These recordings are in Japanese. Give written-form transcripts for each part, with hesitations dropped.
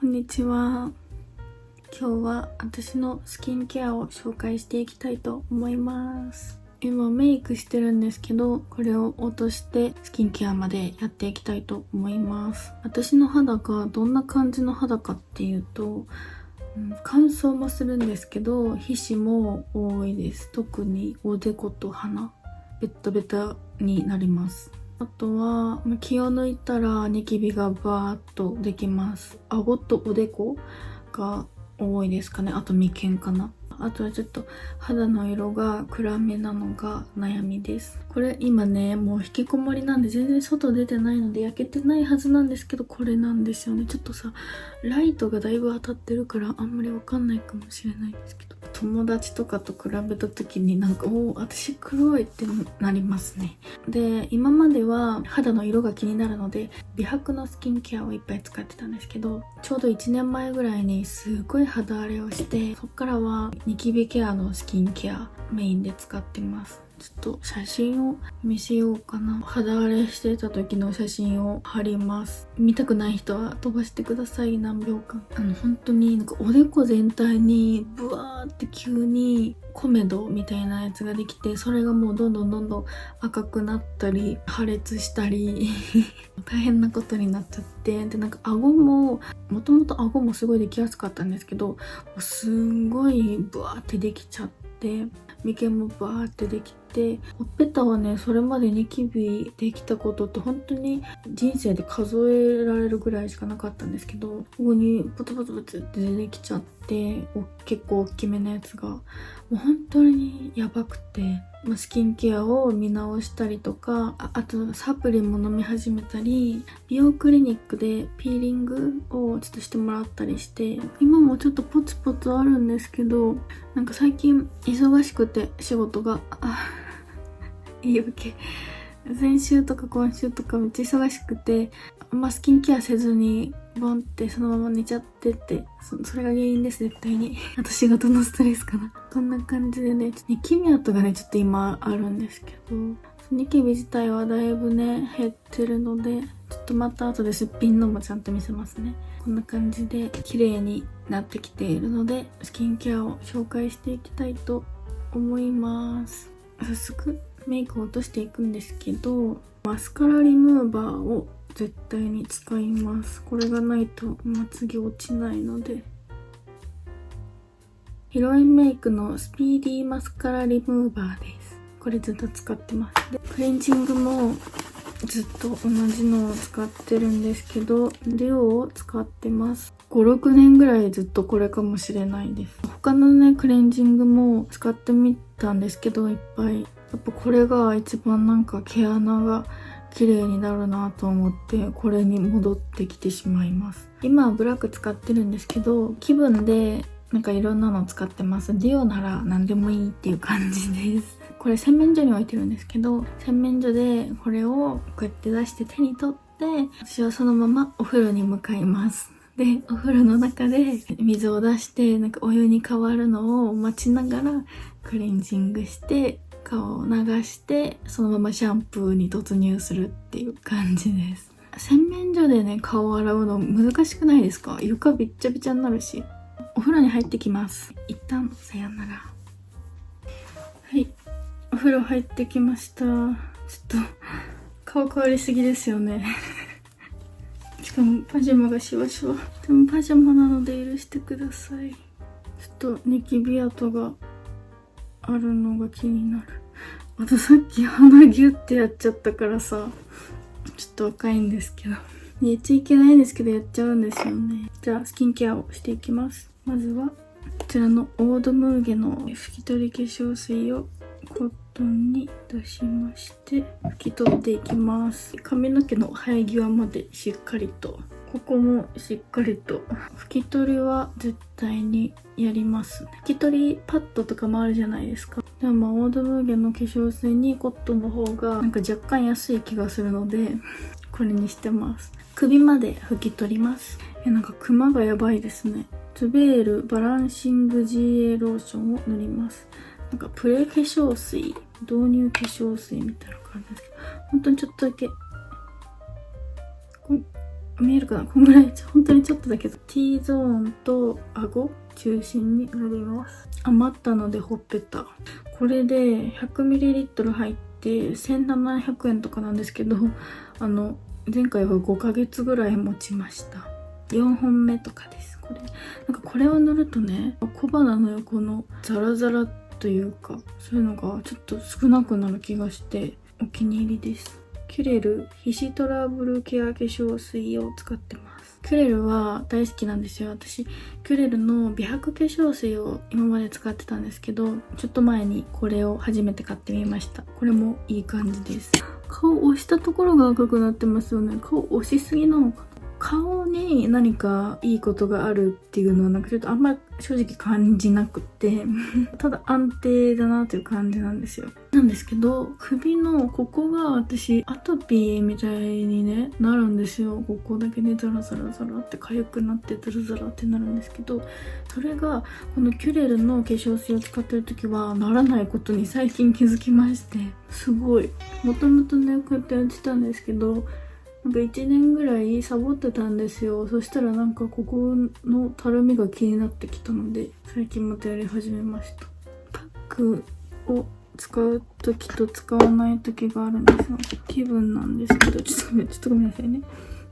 こんにちは。今日は私のスキンケアを紹介していきたいと思います。今メイクしてるんですけど、これを落としてスキンケアまでやっていきたいと思います。私の肌がどんな感じの肌かっていうと、乾燥もするんですけど、皮脂も多いです。特におでこと鼻、ベタベタになります。あとは気を抜いたらニキビがバーっとできます。顎とおでこが多いですかね。あと眉間かな。あとはちょっと肌の色が暗めなのが悩みです。これ今ね、もう引きこもりなんで全然外出てないので焼けてないはずなんですけど、これなんですよね。ちょっとさ、ライトがだいぶ当たってるからあんまりわかんないかもしれないんですけど、友達とかと比べた時に私黒いってなりますね。で、今までは肌の色が気になるので美白のスキンケアをいっぱい使ってたんですけど、ちょうど1年前ぐらいにすごい肌荒れをして、そっからはニキビケアのスキンケアメインで使ってます。ちょっと写真を見せようかな。肌荒れしてた時の写真を貼ります。見たくない人は飛ばしてください。何秒間。本当におでこ全体にブワーって急にコメドみたいなやつができて、それがもうどんどん赤くなったり破裂したり大変なことになっちゃって、で顎ももともと顎もすごいできやすかったんですけど、すんごいブワーってできちゃって、眉間もバーってできて、ほっぺたはね、それまでニキビできたことって本当に人生で数えられるぐらいしかなかったんですけど、ここにポツポツポツって出てきちゃって、結構大きめなやつがもう本当にやばくて、スキンケアを見直したりとか、あとサプリも飲み始めたり、美容クリニックでピーリングをちょっとしてもらったりして、今もちょっとポツポツあるんですけど、最近忙しくて仕事が言い訳、先週とか今週とかめっちゃ忙しくて、スキンケアせずにボンってそのまま寝ちゃってて、それが原因です。絶対にあと仕事のストレスかな。こんな感じでね、ニキビ跡がねちょっと今あるんですけど、ニキビ自体はだいぶね減ってるので、ちょっとまた後ですっぴんのもちゃんと見せますね。こんな感じで綺麗になってきているので、スキンケアを紹介していきたいと思います。早速メイクを落としていくんですけど、マスカラリムーバーを絶対に使います。これがないとまつげ落ちないので。ヒロインメイクのスピーディーマスカラリムーバーです。これずっと使ってます。で、クレンジングもずっと同じのを使ってるんですけど、デュオを使ってます。5、6年ぐらいずっとこれかもしれないです。他のね、クレンジングも使ってみたんですけど、いっぱい。やっぱこれが一番毛穴が綺麗になるなと思って、これに戻ってきてしまいます。今はブラック使ってるんですけど、気分でいろんなの使ってます。デュオなら何でもいいっていう感じです。これ洗面所に置いてるんですけど、洗面所でこれをこうやって出して手に取って、私はそのままお風呂に向かいます。で、お風呂の中で水を出して、お湯に変わるのを待ちながらクレンジングして、顔を流して、そのままシャンプーに突入するっていう感じです。洗面所でね、顔を洗うの難しくないですか？床びっちゃびちゃになるし。お風呂に入ってきます。一旦さよなら。はい、お風呂入ってきました。ちょっと顔変わりすぎですよねしかもパジャマがシワシワ。でもパジャマなので許してください。ちょっとニキビ跡があるのが気になる。あとさっき鼻ギュッてやっちゃったからさ、ちょっと若いんですけど、やっちゃいけないんですけどやっちゃうんですよね。じゃあスキンケアをしていきます。まずはこちらのオードムーゲの拭き取り化粧水をコットンに出しまして拭き取っていきます。髪の毛の生え際までしっかりと、ここもしっかりと。拭き取りは絶対にやりますね。拭き取りパッドとかもあるじゃないですか。でもオードムーゲの化粧水にコットンの方が若干安い気がするのでこれにしてます。首まで拭き取ります。クマがやばいですね。トゥベールバランシング GA ローションを塗ります。プレ化粧水、導入化粧水みたいな感じですけど、本当にちょっとだけ。見えるかな、こんぐらい、本当にちょっとだけど T ゾーンと顎中心に塗ります。余ったのでほっぺた。これで 100ml 入って1700円とかなんですけど、前回は5ヶ月ぐらい持ちました。4本目とかです。これなんかこれを塗るとね、小鼻の横のザラザラというか、そういうのがちょっと少なくなる気がしてお気に入りです。キュレル皮脂トラブルケア化粧水を使ってます。キュレルは大好きなんですよ。私キュレルの美白化粧水を今まで使ってたんですけど、ちょっと前にこれを初めて買ってみました。これもいい感じです。顔押したところが赤くなってますよね。顔押しすぎなのかな。顔に何かいいことがあるっていうのはなんかちょっとあんま正直感じなくてただ安定だなという感じなんですよ。なんですけど、首のここが私アトピーみたいにねなるんですよ。ここだけでザラザラザラって痒くなってザラザラってなるんですけど、それがこのキュレルの化粧水を使ってる時はならないことに最近気づきまして、すごい。もともとねこうやってやってたんですけど、なんか1年ぐらいサボってたんですよ。そしたらなんかここのたるみが気になってきたので、最近またやり始めました。パックを使う時と使わない時があるんですよ。気分なんですけど、ちょっとごめんなさいね。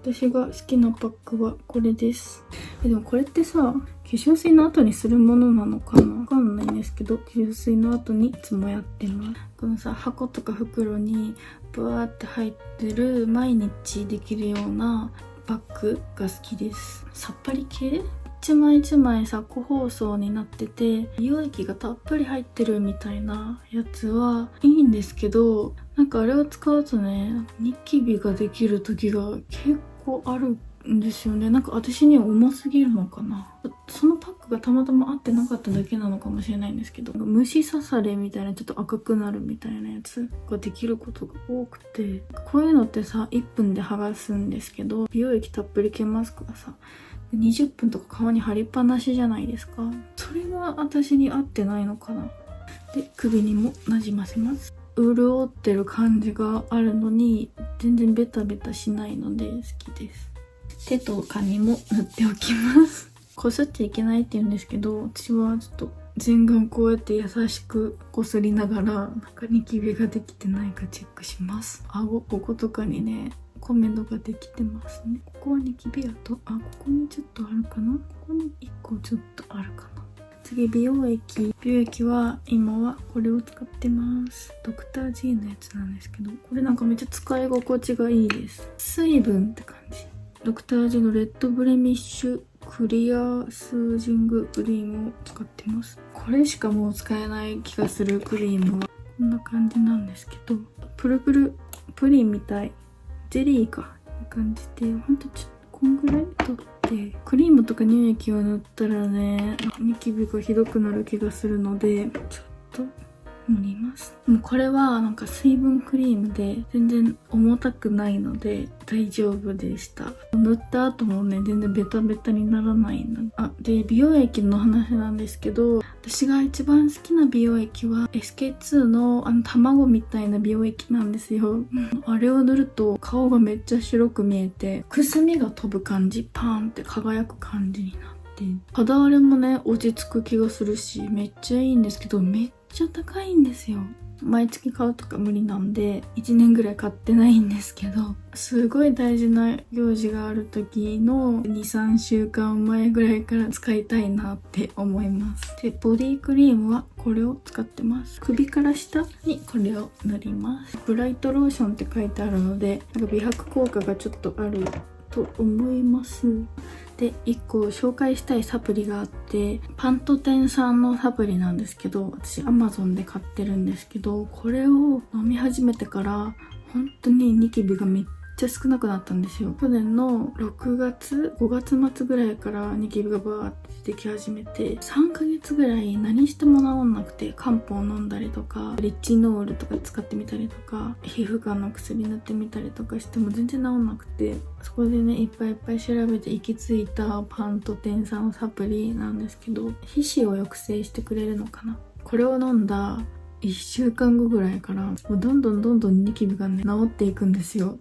私が好きなパックはこれです。でもこれってさ、化粧水の後にするものなのかな、わかんないんですけど、化粧水の後にいつもやってます。このさ、箱とか袋にブワーって入ってる毎日できるようなバッグが好きです。さっぱり系、一枚一枚さ個包装になってて美容液がたっぷり入ってるみたいなやつはいいんですけど、なんかあれを使うとね、ニキビができる時が結構あるんですよね。なんか私には重すぎるのかな。そのパックがたまたま合ってなかっただけなのかもしれないんですけど、虫刺されみたいなちょっと赤くなるみたいなやつができることが多くて、こういうのってさ1分で剥がすんですけど、美容液たっぷり系マスクがさ20分とか顔に貼りっぱなしじゃないですか。それが私に合ってないのかな。で、首にもなじませます。潤ってる感じがあるのに全然ベタベタしないので好きです。手とかにも塗っておきますこすっちゃいけないって言うんですけど、私はちょっと全顔こうやって優しくこすりながら、なんかニキビができてないかチェックします。顎こことかにねコメントができてますね。ここはニキビ跡、ここにちょっとあるかな、ここに1個ちょっとあるかな。次、美容液は今はこれを使ってます。ドクター G のやつなんですけど、これなんかめっちゃ使い心地がいいです。水分って感じ。ドクター G のレッドブレミッシュクリアスージングクリームを使ってます。これしかもう使えない気がするクリームはこんな感じなんですけど、プルプルプリンみたい、ジェリーかいい感じで、ほんとちょっとこんぐらい取って、クリームとか乳液を塗ったらねニキビがひどくなる気がするので、ちょっと塗ります。もうこれはなんか水分クリームで全然重たくないので大丈夫でした。塗った後もね全然ベタベタにならないの。で美容液の話なんですけど、私が一番好きな美容液は SK2 の卵みたいな美容液なんですよあれを塗ると顔がめっちゃ白く見えて、くすみが飛ぶ感じ、パーンって輝く感じになって、肌荒れもね落ち着く気がするし、めっちゃいいんですけど、めっちゃ高いんですよ。毎月買うとか無理なんで1年ぐらい買ってないんですけど、すごい大事な行事がある時の 2,3 週間前ぐらいから使いたいなって思います。で、ボディクリームはこれを使ってます。首から下にこれを塗ります。ブライトローションって書いてあるので、なんか美白効果がちょっとあると思います。で、1個紹介したいサプリがあって、パントテン酸のサプリなんですけど、私 Amazon で買ってるんですけど、これを飲み始めてから本当にニキビがめっちゃ少なくなったんですよ。去年の5月末ぐらいからニキビがバーって出てき始めて、3ヶ月ぐらい何しても治んなくて、漢方飲んだりとかリッチノールとか使ってみたりとか、皮膚科の薬塗ってみたりとかしても全然治んなくて、そこでねいっぱい調べて行き着いたパントテン酸サプリなんですけど、皮脂を抑制してくれるのかな。これを飲んだ1週間後ぐらいからもうどんどんニキビがね治っていくんですよ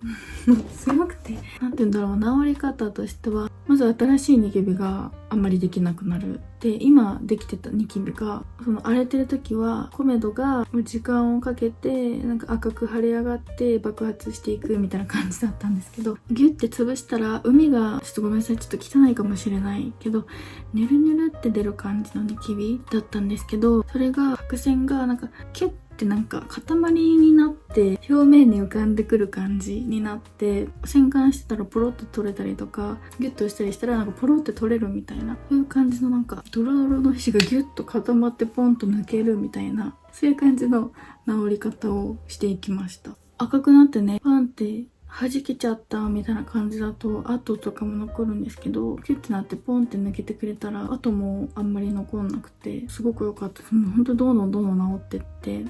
すごくて、なんて言うんだろう、治り方としてはまず新しいニキビがあんまりできなくなる。で、今できてたニキビがその荒れてる時はコメドが時間をかけてなんか赤く腫れ上がって爆発していくみたいな感じだったんですけど、ギュッて潰したら海がちょっとごめんなさい、ちょっと汚いかもしれないけどニュルニュルって出る感じのニキビだったんですけど、それが角栓がなんかキュッてなんか塊になって表面に浮かんでくる感じになって、洗顔してたらポロッと取れたりとかギュッとしたりしたらなんかポロって取れるみたいな、そういう感じのなんかドロドロの皮脂がギュッと固まってポンと抜けるみたいな、そういう感じの治り方をしていきました。赤くなってねパンって弾けちゃったみたいな感じだと跡とかも残るんですけど、キュッてなってポンって抜けてくれたら跡もあんまり残んなくてすごく良かったです。もうほんとどんどん治ってって、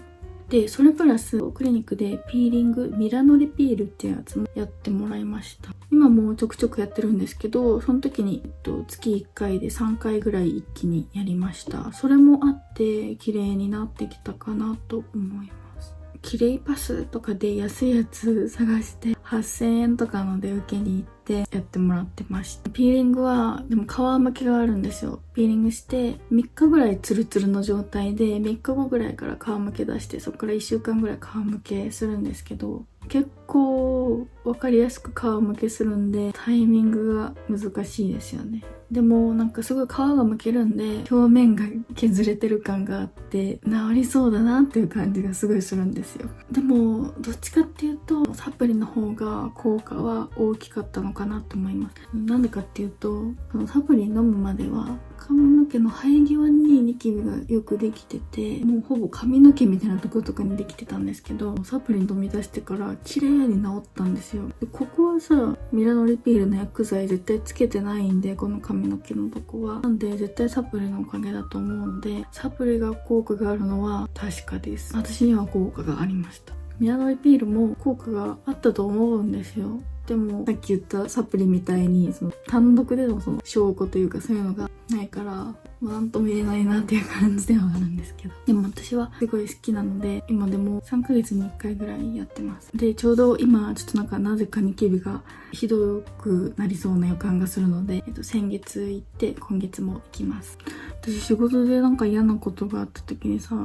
でそれプラスクリニックでピーリングミラノリピールっていうやつもやってもらいました。今もちょくちょくやってるんですけど、その時に、月1回で3回ぐらい一気にやりました。それもあって綺麗になってきたかなと思います。キレイパスとかで安いやつ探して8000円とかので受けに行ってやってもらってました。ピーリングはでも皮むけがあるんですよ。ピーリングして3日ぐらいツルツルの状態で3日後ぐらいから皮むけ出して、そこから1週間ぐらい皮むけするんですけど、結構分かりやすく皮むけするんでタイミングが難しいですよね。でもなんかすごい皮がむけるんで表面が削れてる感があって治りそうだなっていう感じがすごいするんですよ。でもどっちかっていうとサプリの方が効果は大きかったのかなと思います。なんでかっていうと、そのサプリ飲むまでは髪の毛の生え際にニキビがよくできてて、もうほぼ髪の毛みたいなところとかにできてたんですけど、サプリ飲み出してから綺麗に治ったんですよ。でここはさ、ミラノリピールの薬剤絶対つけてないんで、この髪の毛のとこはなんで絶対サプリのおかげだと思うんで、サプリが効果があるのは確かです。私には効果がありました。ミラノリピールも効果があったと思うんですよ。でもさっき言ったサプリみたいにその単独でのその証拠というかそういうのがないから、なんとも言えないなっていう感じではあるんですけど、でも私はすごい好きなので今でも3ヶ月に1回ぐらいやってます。でちょうど今ちょっとなんかなぜかニキビがひどくなりそうな予感がするので、先月行って今月も行きます。私仕事でなんか嫌なことがあった時にさ、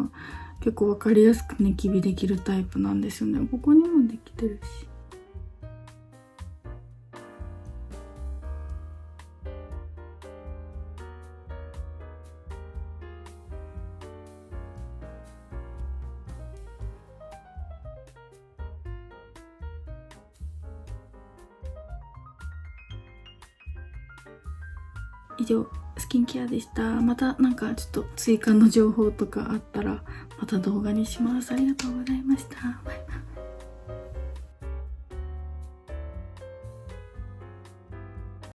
結構わかりやすくニキビできるタイプなんですよね。ここにもできてるし。以上スキンケアでした。またなんかちょっと追加の情報とかあったらまた動画にします。ありがとうございました。バイバイ。